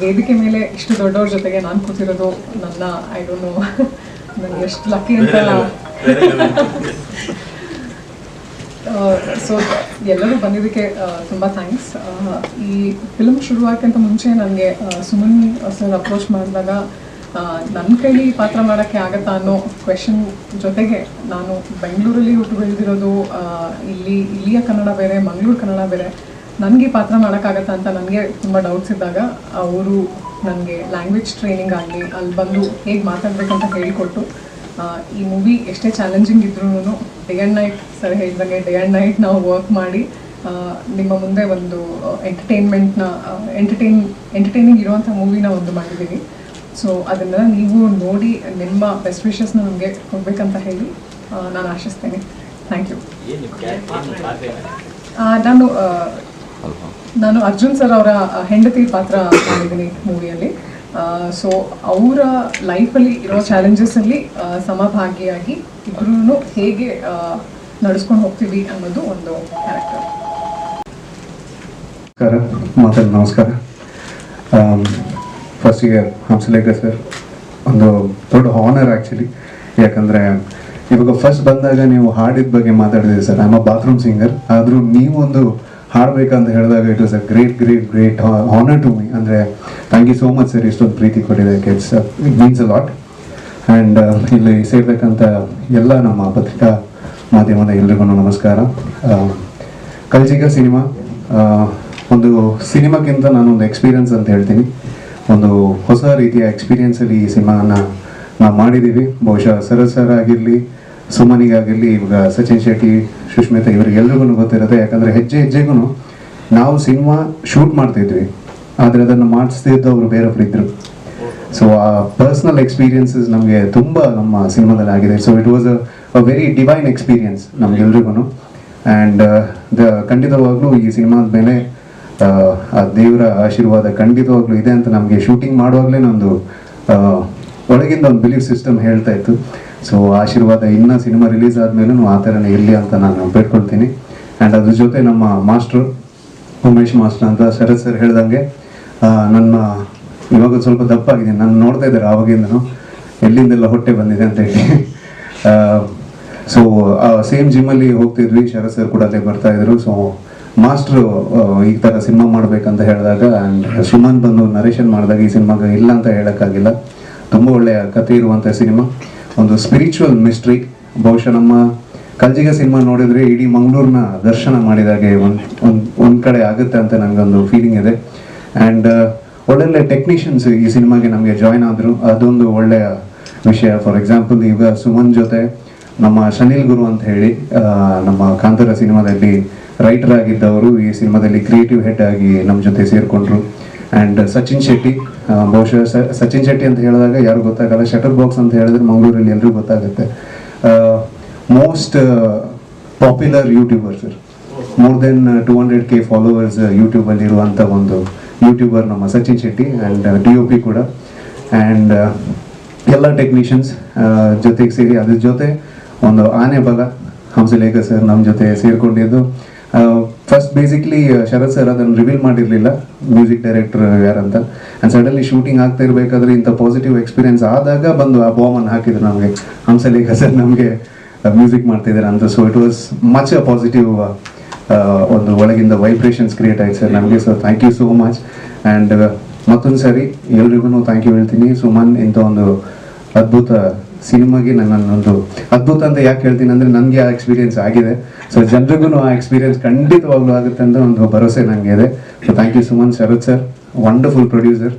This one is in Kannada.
ವೇದಿಕೆ ಮೇಲೆ ಇಷ್ಟು ದೊಡ್ಡವ್ರ ಜೊತೆಗೆ ನಾನು ಕೂತಿರೋದು ನನ್ನ ಐ ಡೋಂಟ್ ನೋ ನನಗೆ ಎಷ್ಟು ಲಕ್ಕಿ ಅಂತ. ಸೊ ಎಲ್ಲರೂ ಬಂದಿದ್ದಕ್ಕೆ ತುಂಬ ಥ್ಯಾಂಕ್ಸ್. ಈ ಫಿಲ್ಮ್ ಶುರುವಾಗಕ್ಕಿಂತ ಮುಂಚೆ ನನಗೆ ಸುಮನ್ ಸರ್ ಅಪ್ರೋಚ್ ಮಾಡಿದಾಗ ನನ್ನ ಕೈಲಿ ಪಾತ್ರ ಮಾಡೋಕ್ಕೆ ಆಗತ್ತಾ ಅನ್ನೋ ಕ್ವೆಶನ್ ಜೊತೆಗೆ, ನಾನು ಬೆಂಗಳೂರಲ್ಲಿ ಹುಟ್ಟು ಬೆಳೆದಿರೋದು, ಇಲ್ಲಿಯ ಕನ್ನಡ ಬೇರೆ, ಮಂಗಳೂರು ಕನ್ನಡ ಬೇರೆ, ನನಗೆ ಪಾತ್ರ ಮಾಡೋಕ್ಕಾಗತ್ತಾ ಅಂತ ನನಗೆ ತುಂಬ ಡೌಟ್ಸ್ ಇದ್ದಾಗ ಅವರು ನನಗೆ ಲ್ಯಾಂಗ್ವೇಜ್ ಟ್ರೈನಿಂಗ್ ಆಗಲಿ, ಅಲ್ಲಿ ಬಂದು ಹೇಗೆ ಮಾತಾಡಬೇಕಂತ ಹೇಳಿಕೊಟ್ಟು, ಈ ಮೂವಿ ಎಷ್ಟೇ ಚಾಲೆಂಜಿಂಗ್ ಇದ್ರೂ ಡೇ ಆ್ಯಂಡ್ ನೈಟ್ ಸರ್ ಹೇಳಿದಂಗೆ ಡೇ ಆ್ಯಂಡ್ ನೈಟ್ ನಾವು ವರ್ಕ್ ಮಾಡಿ ನಿಮ್ಮ ಮುಂದೆ ಒಂದು ಎಂಟರ್ಟೈನಿಂಗ್ ಇರುವಂಥ ಮೂವಿನ ಒಂದು ಮಾಡಿದ್ದೀವಿ. ಸೊ ಅದನ್ನು ನೀವು ನೋಡಿ ನಿಮ್ಮ ಬೆಸ್ಟ್ ವಿಶಸ್ನ ನಮಗೆ ಕೊಡಬೇಕಂತ ಹೇಳಿ ನಾನು ಆಶಿಸ್ತೇನೆ. Thank you. ನಾನು ಅರ್ಜುನ್ ಸರ್ ಅವರ ಹೆಂಡತಿ ಪಾತ್ರ ಮಾಡಿದ್ದೀನಿ ಮೂವಿಯಲ್ಲಿ. ಸೊ ಅವರ ಲೈಫಲ್ಲಿ ಇರೋ ಚಾಲೆಂಜಸಲ್ಲಿ ಸಮಭಾಗಿಯಾಗಿ ಇಬ್ಬರೂ ಹೇಗೆ ನಡೆಸ್ಕೊಂಡು ಹೋಗ್ತೀವಿ ಅನ್ನೋದು ಒಂದು ಕ್ಯಾರೆಕ್ಟರ್. ನಮಸ್ಕಾರ. ಫಸ್ಟಿಗೆ ಹಂಸಲೇಖ ಸರ್ ಒಂದು ದೊಡ್ಡ ಹಾನರ್ ಆ್ಯಕ್ಚುಲಿ. ಯಾಕಂದರೆ ಇವಾಗ ಫಸ್ಟ್ ಬಂದಾಗ ನೀವು ಹಾಡಿದ ಬಗ್ಗೆ ಮಾತಾಡಿದ್ದೀರಿ sir. I am a bathroom singer. ಆದರೂ ನೀವು ಒಂದು ಹಾಡಬೇಕಂತ ಹೇಳಿದಾಗ it was a great honour to me. ಅಂದರೆ thank you so much sir, ಇಷ್ಟೊಂದು ಪ್ರೀತಿ ಕೊಟ್ಟಿದ್ದಕ್ಕೆ. It means a lot. And ಇಲ್ಲಿ ಸೇರ್ಬೇಕಂತ ಎಲ್ಲ ನಮ್ಮ ಪತ್ರಿಕಾ ಮಾಧ್ಯಮದ ಎಲ್ರಿಗೂ ನಮಸ್ಕಾರ. ಕಲ್ಜಿಗ ಸಿನಿಮಾ ಒಂದು ಸಿನಿಮಾಕ್ಕಿಂತ ನಾನೊಂದು ಎಕ್ಸ್ಪೀರಿಯನ್ಸ್ ಅಂತ ಹೇಳ್ತೀನಿ. ಒಂದು ಹೊಸ ರೀತಿಯ ಎಕ್ಸ್ಪೀರಿಯನ್ಸಲ್ಲಿ ಈ ಸಿನಿಮಾನ ನಾವು ಮಾಡಿದ್ದೀವಿ. ಬಹುಶಃ ಸರಸ್ ಸರ್ ಆಗಿರಲಿ, ಸುಮನಿಗಾಗಿರಲಿ, ಇವಾಗ ಸಚಿನ್ ಶೆಟ್ಟಿ, ಸುಷ್ಮಿತಾ ಇವರಿಗೆಲ್ರಿಗೂ ಗೊತ್ತಿರುತ್ತೆ. ಯಾಕಂದರೆ ಹೆಜ್ಜೆ ಹೆಜ್ಜೆಗೂ ನಾವು ಸಿನಿಮಾ ಶೂಟ್ ಮಾಡ್ತಿದ್ವಿ, ಆದರೆ ಅದನ್ನು ಮಾಡಿಸ್ತಿದ್ದು ಅವರು ಬೇರೊಬ್ರು ಇದ್ದರು. ಸೊ ಆ ಪರ್ಸ್ನಲ್ ಎಕ್ಸ್ಪೀರಿಯನ್ಸಸ್ ನಮಗೆ ತುಂಬ ನಮ್ಮ ಸಿನಿಮಾದಲ್ಲಿ ಆಗಿದೆ. So it was a very divine experience ನಮಗೆಲ್ರಿಗೂ. ಆ್ಯಂಡ್ ಖಂಡಿತವಾಗ್ಲೂ ಈ ಸಿನಿಮಾದ ಮೇಲೆ ಆ ದೇವರ ಆಶೀರ್ವಾದ ಖಂಡಿತವಾಗ್ಲೂ ಇದೆ ಅಂತ ನಮಗೆ ಶೂಟಿಂಗ್ ಮಾಡುವಾಗಲೇ ಒಂದು ಒಳಗಿಂದ ಒಂದು ಬಿಲೀಫ್ ಸಿಸ್ಟಮ್ ಹೇಳ್ತಾ ಇತ್ತು. ಸೊ ಆಶೀರ್ವಾದ ಇನ್ನೂ ಸಿನಿಮಾ ರಿಲೀಸ್ ಆದಮೇಲೂ ಆ ಥರನೇ ಇರಲಿ ಅಂತ ನಾನು ಬೇಡ್ಕೊಳ್ತೀನಿ. ಆ್ಯಂಡ್ ಅದ್ರ ಜೊತೆ ನಮ್ಮ ಮಾಸ್ಟ್ರು ಉಮೇಶ್ ಮಾಸ್ಟರ್ ಅಂತ ಶರತ್ ಸರ್ ಹೇಳ್ದಂಗೆ, ನನ್ನ ಇವಾಗ ಸ್ವಲ್ಪ ದಪ್ಪ ಆಗಿದ್ದೀನಿ. ನಾನು ನೋಡ್ತಾ ಇದ್ದಾರೆ ಆವಾಗಿಂದನು ಎಲ್ಲಿಂದೆಲ್ಲ ಹೊಟ್ಟೆ ಬಂದಿದೆ ಅಂತ ಹೇಳಿ. ಸೊ ಸೇಮ್ ಜಿಮ್ಮಲ್ಲಿ ಹೋಗ್ತಿದ್ವಿ, ಶರತ್ ಸರ್ ಕೂಡ ಅಲ್ಲೇ ಬರ್ತಾಯಿದ್ರು. ಸೊ ಮಾಸ್ಟ್ರು ಈ ಥರ ಸಿನಿಮಾ ಮಾಡಬೇಕಂತ ಹೇಳಿದಾಗ, ಆ್ಯಂಡ್ ಸುಮನ್ ಬಂದು ನರೇಷನ್ ಮಾಡಿದಾಗ ಈ ಸಿನಿಮಾಗೆ ಇಲ್ಲ ಅಂತ ಹೇಳೋಕ್ಕಾಗಿಲ್ಲ. ತುಂಬ ಒಳ್ಳೆಯ ಕಥೆ ಇರುವಂಥ ಸಿನಿಮಾ, ಒಂದು ಸ್ಪಿರಿಚುವಲ್ ಮಿಸ್ಟ್ರಿ. ಬಹುಶಃ ನಮ್ಮ ಕಲ್ಜಿಗ ಸಿನಿಮಾ ನೋಡಿದರೆ ಇಡೀ ಮಂಗಳೂರಿನ ದರ್ಶನ ಮಾಡಿದಾಗೆ ಒಂದು ಕಡೆ ಆಗುತ್ತೆ ಅಂತ ನನಗೊಂದು ಫೀಲಿಂಗ್ ಇದೆ. ಆ್ಯಂಡ್ ಒಳ್ಳೊಳ್ಳೆ ಟೆಕ್ನಿಷಿಯನ್ಸ್ ಈ ಸಿನಿಮಾಗೆ ನಮಗೆ ಜಾಯ್ನ್ ಆದರು, ಅದೊಂದು ಒಳ್ಳೆಯ ವಿಷಯ. ಫಾರ್ ಎಕ್ಸಾಂಪಲ್ ಈಗ ಸುಮನ್ ಜೊತೆ ನಮ್ಮ ಶನಿಲ್ ಗುರು ಅಂತ ಹೇಳಿ ನಮ್ಮ ಕಾಂತಾರ ಸಿನಿಮಾದಲ್ಲಿ ರೈಟರ್ ಆಗಿದ್ದವರು ಈ ಸಿನಿಮಾದಲ್ಲಿ ಕ್ರಿಯೇಟಿವ್ ಹೆಡ್ ಆಗಿ ನಮ್ಮ ಜೊತೆ ಸೇರಿಕೊಂಡ್ರು. ಆ್ಯಂಡ್ ಸಚಿನ್ ಶೆಟ್ಟಿ, ಬಹುಶಃ ಸಚಿನ್ ಶೆಟ್ಟಿ ಅಂತ ಹೇಳಿದಾಗ ಯಾರು ಗೊತ್ತಾಗಲ್ಲ, ಶಟರ್ ಬಾಕ್ಸ್ ಅಂತ ಹೇಳಿದ್ರೆ ಮಂಗಳೂರಲ್ಲಿ ಎಲ್ಲರಿಗೂ ಗೊತ್ತಾಗುತ್ತೆ. Most popular YouTuber sir, more than 200K followers ಯೂಟ್ಯೂಬಲ್ಲಿ ಇರುವಂಥ ಒಂದು ಯೂಟ್ಯೂಬರ್ ನಮ್ಮ ಸಚಿನ್ ಶೆಟ್ಟಿ. ಆ್ಯಂಡ್ DOP ಕೂಡ. ಆ್ಯಂಡ್ ಎಲ್ಲ ಟೆಕ್ನಿಷಿಯನ್ಸ್ ಜೊತೆಗೆ ಸೇರಿ, ಅದ್ರ ಜೊತೆ ಒಂದು ಆನೆ ಬಲ ಹಂಸಲೇಖ ಸರ್ ನಮ್ಮ ಜೊತೆ ಸೇರಿಕೊಂಡಿದ್ದು. ಫಸ್ಟ್ ಬೇಸಿಕ್ಲಿ ಶರತ್ ಸರ್ ಅದನ್ನು ರಿವೀಲ್ ಮಾಡಿರಲಿಲ್ಲ ಮ್ಯೂಸಿಕ್ ಡೈರೆಕ್ಟರ್ ಯಾರಂತ. ಆ್ಯಂಡ್ ಸಡನ್ಲಿ ಶೂಟಿಂಗ್ ಆಗ್ತಾ ಇರಬೇಕಾದ್ರೆ ಇಂಥ ಪಾಸಿಟಿವ್ ಎಕ್ಸ್ಪೀರಿಯನ್ಸ್ ಆದಾಗ ಬಂದು ಆ ಬಾಮನ್ನು ಹಾಕಿದ್ರು ನಮಗೆ, ಹಂಸಲೇಖ ಸರ್ ನಮಗೆ ಮ್ಯೂಸಿಕ್ ಮಾಡ್ತಿದ್ದಾರೆ ಅಂತ. So it was much a positive, ಒಂದು ಒಳಗಿಂದ ವೈಬ್ರೇಷನ್ಸ್ ಕ್ರಿಯೇಟ್ ಆಯ್ತು ಸರ್ ನಮಗೆ. So thank you so much. And ಮತ್ತೊಂದು ಸಾರಿ ಎಲ್ರಿಗೂ ಥ್ಯಾಂಕ್ ಯು ಹೇಳ್ತೀನಿ. ಸುಮನ್ ಇಂಥ ಒಂದು ಅದ್ಭುತ ಸಿನಿಮಾಗೆ ನನ್ನೊಂದು ಅದ್ಭುತ ಅಂತ ಯಾಕೆ ಹೇಳ್ತೀನಿ ಅಂದರೆ ನನಗೆ ಆ ಎಕ್ಸ್ಪೀರಿಯನ್ಸ್ ಆಗಿದೆ. ಸೊ ಜನರಿಗೂ ಆ ಎಕ್ಸ್ಪೀರಿಯನ್ಸ್ ಖಂಡಿತವಾಗ್ಲೂ ಆಗುತ್ತೆ ಅಂತ ಒಂದು ಭರವಸೆ ನನಗೆ ಇದೆ. So thank you Suman. Sharath sir wonderful producer.